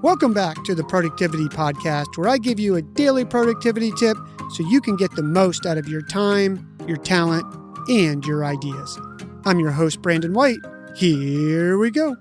Welcome back to the Productivity Podcast, where I give you a daily productivity tip so you can get the most out of your time, your talent, and your ideas. I'm your host, Brandon White. Here we go.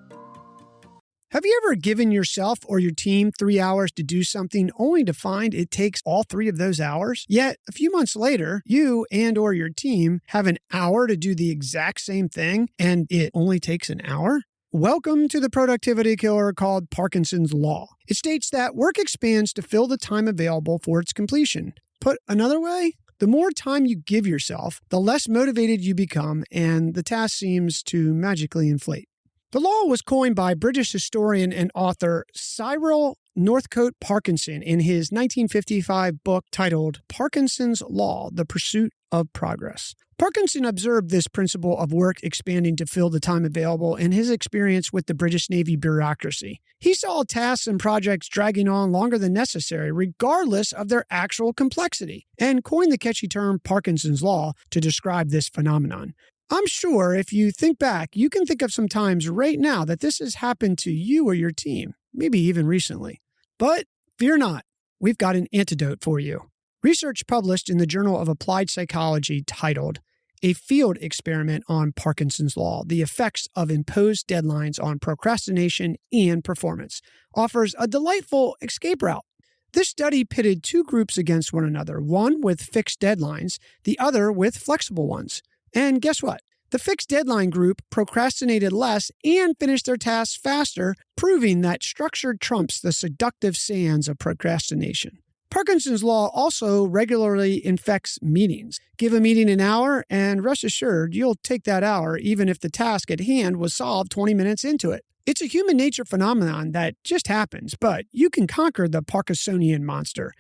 Have you ever given yourself or your team 3 hours to do something only to find it takes all 3 of those hours? Yet, a few months later, you and or your team have an hour to do the exact same thing, and it only takes an hour? Welcome to the productivity killer called Parkinson's Law. It states that work expands to fill the time available for its completion. Put another way, the more time you give yourself, the less motivated you become, and the task seems to magically inflate. The law was coined by British historian and author Cyril Northcote Parkinson in his 1955 book titled Parkinson's Law, The Pursuit of Progress. Parkinson observed this principle of work expanding to fill the time available in his experience with the British Navy bureaucracy. He saw tasks and projects dragging on longer than necessary, regardless of their actual complexity, and coined the catchy term Parkinson's Law to describe this phenomenon. I'm sure if you think back, you can think of some times right now that this has happened to you or your team, maybe even recently. But fear not, we've got an antidote for you. Research published in the Journal of Applied Psychology titled A Field Experiment on Parkinson's Law, The Effects of Imposed Deadlines on Procrastination and Performance, offers a delightful escape route. This study pitted 2 groups against one another, one with fixed deadlines, the other with flexible ones. And guess what? The fixed deadline group procrastinated less and finished their tasks faster, proving that structure trumps the seductive sands of procrastination. Parkinson's Law also regularly infects meetings. Give a meeting an hour, and rest assured, you'll take that hour even if the task at hand was solved 20 minutes into it. It's a human nature phenomenon that just happens, but you can conquer the Parkinsonian monster.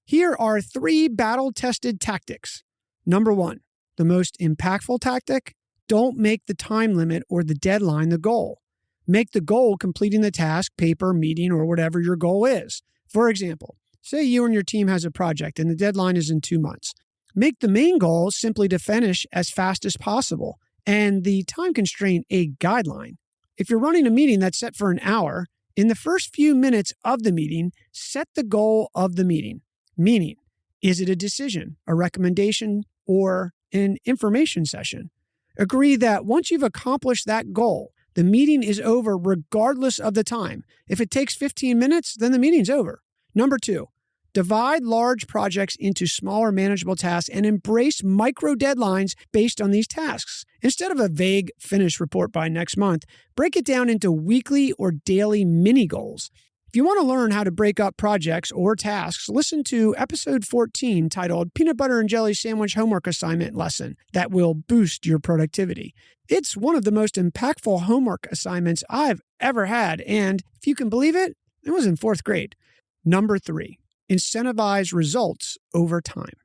Here are 3 battle-tested tactics. Number 1. The most impactful tactic? Don't make the time limit or the deadline the goal. Make the goal completing the task, paper, meeting, or whatever your goal is. For example, say you and your team has a project and the deadline is in 2 months. Make the main goal simply to finish as fast as possible and the time constraint a guideline. If you're running a meeting that's set for an hour, in the first few minutes of the meeting, set the goal of the meeting. Meaning, is it a decision, a recommendation, or an information session? Agree that once you've accomplished that goal, the meeting is over regardless of the time. If it takes 15 minutes, then the meeting's over. Number 2, divide large projects into smaller manageable tasks and embrace micro deadlines based on these tasks. Instead of a vague finish report by next month, break it down into weekly or daily mini goals. If you want to learn how to break up projects or tasks, listen to episode 14 titled Peanut Butter and Jelly Sandwich Homework Assignment Lesson that will boost your productivity. It's one of the most impactful homework assignments I've ever had, and if you can believe it, it was in 4th grade. Number 3, incentivize results over time.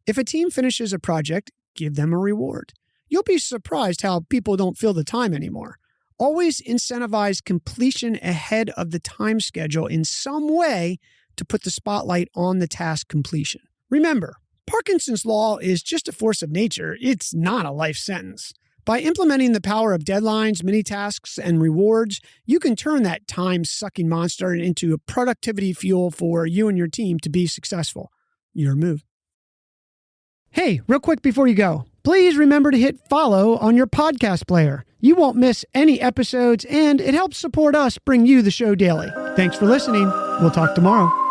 If a team finishes a project, give them a reward. You'll be surprised how people don't feel the time anymore. Always incentivize completion ahead of the time schedule in some way to put the spotlight on the task completion. Remember, Parkinson's Law is just a force of nature. It's not a life sentence. By implementing the power of deadlines, mini tasks, and rewards, you can turn that time-sucking monster into a productivity fuel for you and your team to be successful. Your move. Hey, real quick before you go, please remember to hit follow on your podcast player. You won't miss any episodes, and it helps support us bring you the show daily. Thanks for listening. We'll talk tomorrow.